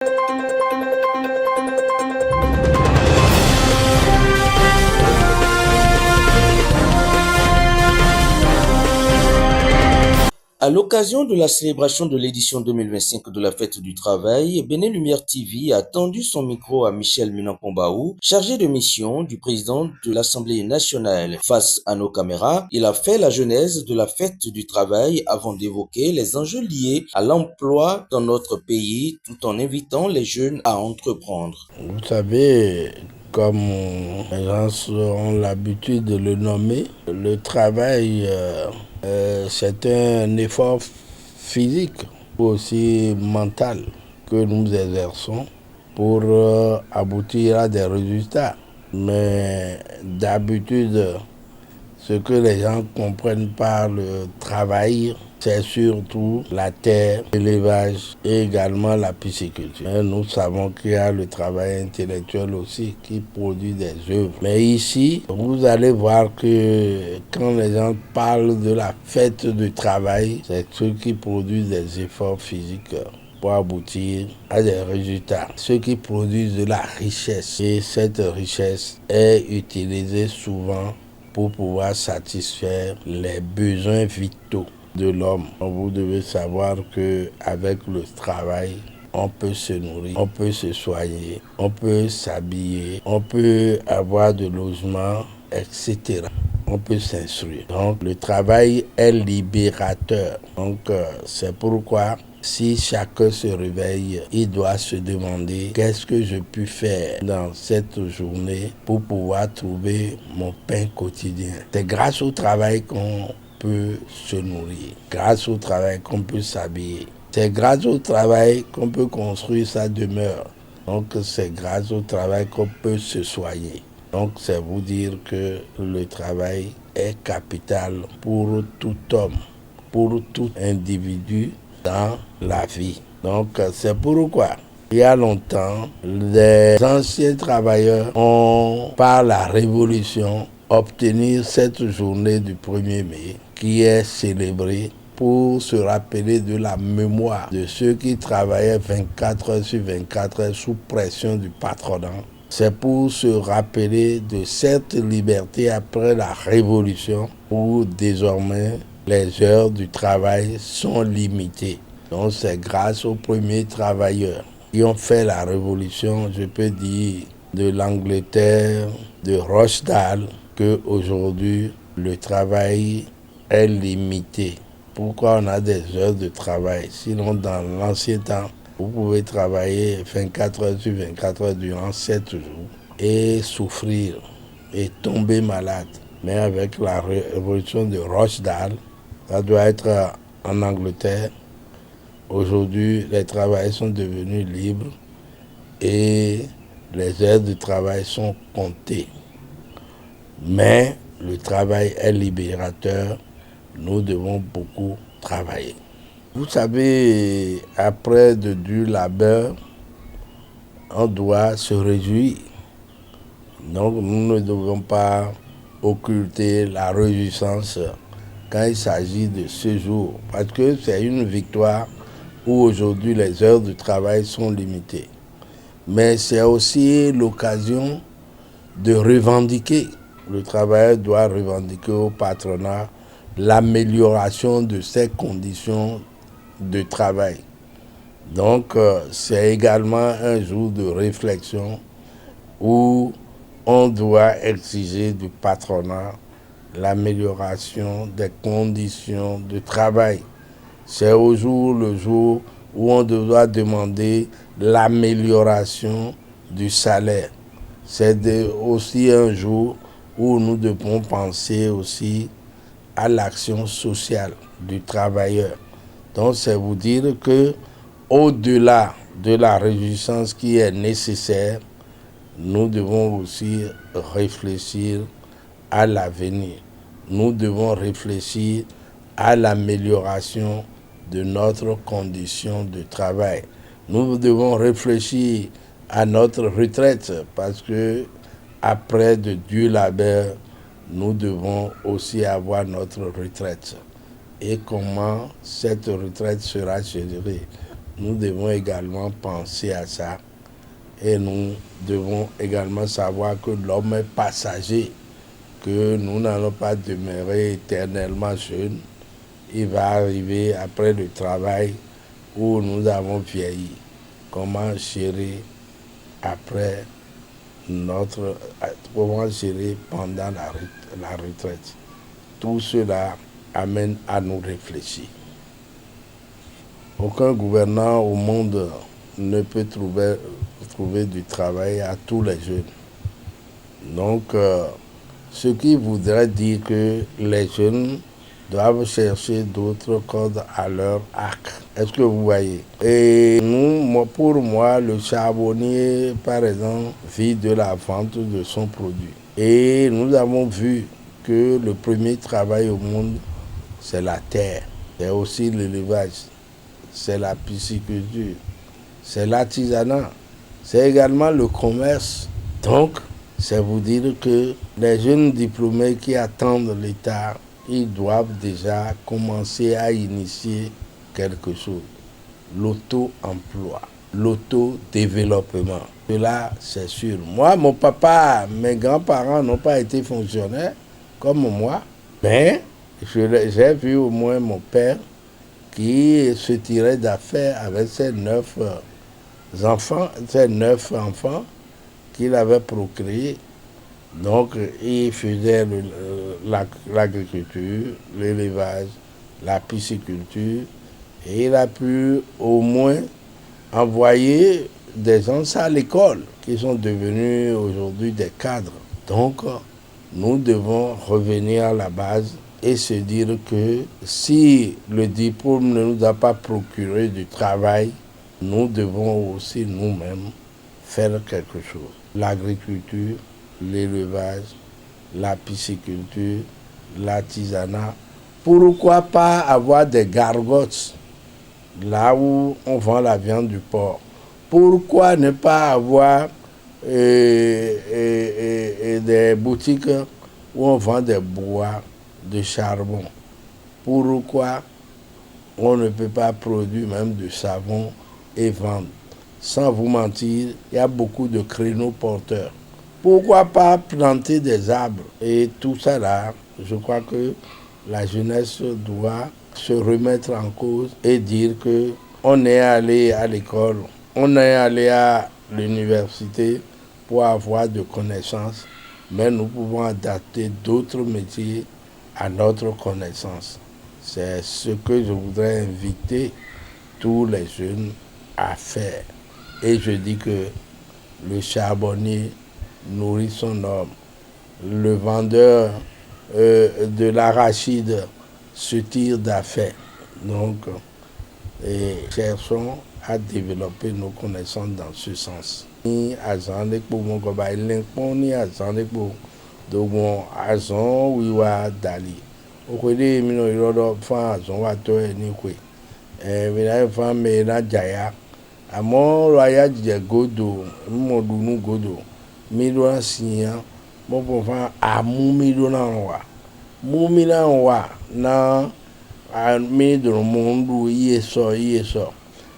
À l'occasion de la célébration de l'édition 2025 de la Fête du Travail, Bénin Lumière TV a tendu son micro à Michel Minankombaou, chargé de mission du président de l'Assemblée nationale. Face à nos caméras, il a fait la genèse de la Fête du Travail avant d'évoquer les enjeux liés à l'emploi dans notre pays, tout en invitant les jeunes à entreprendre. Vous savez, comme les gens ont l'habitude de le nommer, le travail, c'est un effort physique, aussi mental, que nous exerçons pour aboutir à des résultats. Mais d'habitude, ce que les gens comprennent par le travail, c'est surtout la terre, l'élevage et également la pisciculture. Et nous savons qu'il y a le travail intellectuel aussi qui produit des œuvres. Mais ici, vous allez voir que quand les gens parlent de la fête du travail, c'est ceux qui produisent des efforts physiques pour aboutir à des résultats. Ceux qui produisent de la richesse. Et cette richesse est utilisée souvent pour pouvoir satisfaire les besoins vitaux de l'homme. Vous devez savoir qu'avec le travail, on peut se nourrir, on peut se soigner, on peut s'habiller, on peut avoir de logement, etc. On peut s'instruire. Donc le travail est libérateur. Donc c'est pourquoi si chacun se réveille, il doit se demander qu'est-ce que je peux faire dans cette journée pour pouvoir trouver mon pain quotidien. C'est grâce au travail qu'on peut se nourrir, grâce au travail qu'on peut s'habiller. C'est grâce au travail qu'on peut construire sa demeure. Donc c'est grâce au travail qu'on peut se soigner. Donc c'est vous dire que le travail est capital pour tout homme, pour tout individu dans la vie. Donc c'est pourquoi il y a longtemps, les anciens travailleurs ont, par la révolution, obtenu cette journée du 1er mai qui est célébrée pour se rappeler de la mémoire de ceux qui travaillaient 24 heures sur 24 heures sous pression du patronat. C'est pour se rappeler de cette liberté après la révolution où désormais les heures du travail sont limitées. Donc c'est grâce aux premiers travailleurs qui ont fait la révolution, je peux dire, de l'Angleterre, de Rochdale, qu'aujourd'hui le travail est limité. Pourquoi on a des heures de travail? Sinon dans l'ancien temps, vous pouvez travailler 24 heures sur 24 heures durant 7 jours et souffrir et tomber malade. Mais avec la révolution de Rochdale, ça doit être en Angleterre. Aujourd'hui, les travailleurs sont devenus libres et les heures de travail sont comptées. Mais le travail est libérateur. Nous devons beaucoup travailler. Vous savez, après de dur labeur, on doit se réjouir. Donc nous ne devons pas occulter la réjouissance quand il s'agit de ce jour. Parce que c'est une victoire où aujourd'hui les heures de travail sont limitées. Mais c'est aussi l'occasion de revendiquer. Le travailleur doit revendiquer au patronat l'amélioration de ses conditions de travail. Donc c'est également un jour de réflexion où on doit exiger du patronat l'amélioration des conditions de travail. C'est le jour où on doit demander l'amélioration du salaire. C'est aussi un jour où nous devons penser aussi à l'action sociale du travailleur. Donc c'est vous dire que au-delà de la réjouissance qui est nécessaire, nous devons aussi réfléchir à l'avenir. Nous devons réfléchir à l'amélioration de notre condition de travail. Nous devons réfléchir à notre retraite parce que après de dur labeur, nous devons aussi avoir notre retraite. Et comment cette retraite sera gérée? nous devons également penser à ça. Et nous devons également savoir que l'homme est passager, que nous n'allons pas demeurer éternellement jeunes. Il va arriver après le travail où nous avons vieilli. Comment gérer après comment gérer pendant la retraite. Tout cela amène à nous réfléchir. Aucun gouvernant au monde ne peut trouver du travail à tous les jeunes. Donc, ce qui voudrait dire que les jeunes doivent chercher d'autres cordes à leur arc. Est-ce que vous voyez? Et pour moi, le charbonnier, par exemple, vit de la vente de son produit. Et nous avons vu que le premier travail au monde, c'est la terre. C'est aussi l'élevage. C'est la pisciculture. C'est l'artisanat. C'est également le commerce. Donc, c'est vous dire que les jeunes diplômés qui attendent l'État, ils doivent déjà commencer à initier quelque chose. L'auto-emploi, l'auto-développement. Cela, c'est sûr. Moi, mon papa, mes grands-parents n'ont pas été fonctionnaires comme moi, mais j'ai vu au moins mon père qui se tirait d'affaires avec ses 9 enfants qu'il avait procréés. Donc, il faisait l'agriculture, l'élevage, la pisciculture, et il a pu au moins envoyer des gens à l'école qui sont devenus aujourd'hui des cadres. Donc, nous devons revenir à la base et se dire que si le diplôme ne nous a pas procuré du travail, nous devons aussi nous-mêmes faire quelque chose. L'agriculture, l'élevage, la pisciculture, l'artisanat. Pourquoi pas avoir des gargotes là où on vend la viande du porc? Pourquoi ne pas avoir des boutiques où on vend des bois de charbon? Pourquoi on ne peut pas produire même du savon et vendre? Sans vous mentir, il y a beaucoup de créneaux porteurs. Pourquoi pas planter des arbres? Et tout ça là, je crois que la jeunesse doit se remettre en cause et dire que on est allé à l'école, on est allé à l'université pour avoir de connaissances, mais nous pouvons adapter d'autres métiers à notre connaissance. C'est ce que je voudrais inviter tous les jeunes à faire. Et je dis que le charbonnier nourrit son homme. Le vendeur de l'arachide se tire d'affaires. Donc, cherchons à développer nos connaissances dans ce sens. Ni azande pour mon gobaï l'inpon ni azande pour dogon azon wiwa dali. Okwede mino irodo fan azon wato ni kwe. Mina fan me na jaya. Àmọ́ raya jẹ godo mmọdunu godo mílíọ̀nù siyan mọ́pọ̀ fún àmú mílíọ̀nù wà na mílíọ̀nù mọ́ndù iye sọ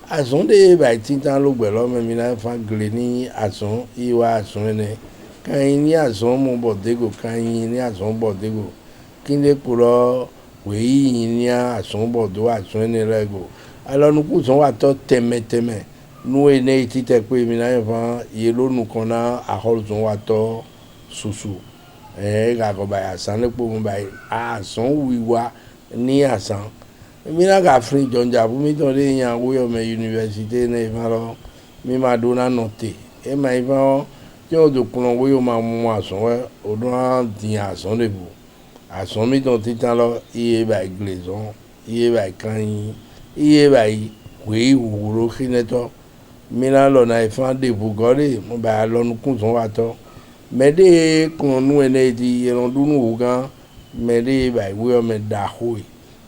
àsùn de bàyí títàn ló gbẹ̀lọ́ mẹ́mi náà fún gèlè ní àsùn ìwà àsùn ẹni kàyìn ní àsùn mú bọ̀ dégò kàyìn ní àsùn bọ̀ dégò kí n lè kúrọ̀ wèyí yìí ní àsùn bọ̀ dó àsùn ẹni rẹ̀ gò alọ́nukú sùn wà tọ́ tẹ́mẹ́tẹ́mẹ́. Nous sommes tous les pays qui nous connaissent à Holzon Wato Soussou. Et nous avons ni à 100. Mais nous avons John Jabu, nous avons université, nous avons noté. Et nous avons de Colombo, à son debout. À son milieu, il y a glaison, il y a canny, il y a oui, ou Mina lona ifan de bugore mo ba lonu kun son wato mede kun nu ene di erondu nu ugan mede ba iwe me da hoi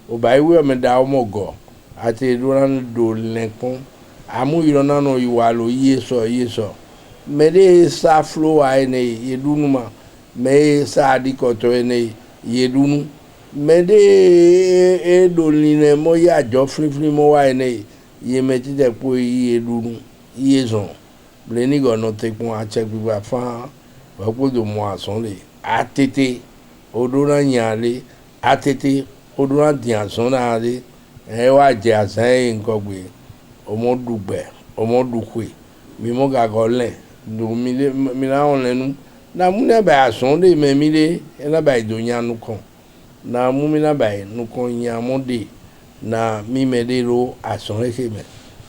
o ba iwe me da mo go ati duran do lenkun amu irona no iwa lo yeso mede sa flow a ene yedunu ma me sa dikoto ene yedunu mede e do line mo ya jo frifri mo wa ene ye meti de po ye lunu ye zon bleni go no te pon a check bi fa ba ko do mo ason le atete odora nyale atete odora di ason na le e wa je asan nko gbe omo dugbe omo dukwe mi mo ga go le do mi la on lenu na mu na ba ason le me mi le e la ba do nya nu kon na mu mi na ba nu kon nya mo de na mi me de ro ason le se me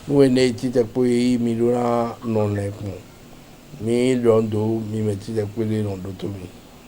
nu ne ti te po yi mi do na non le kon mi rondo mi me ti te po le rondo to mi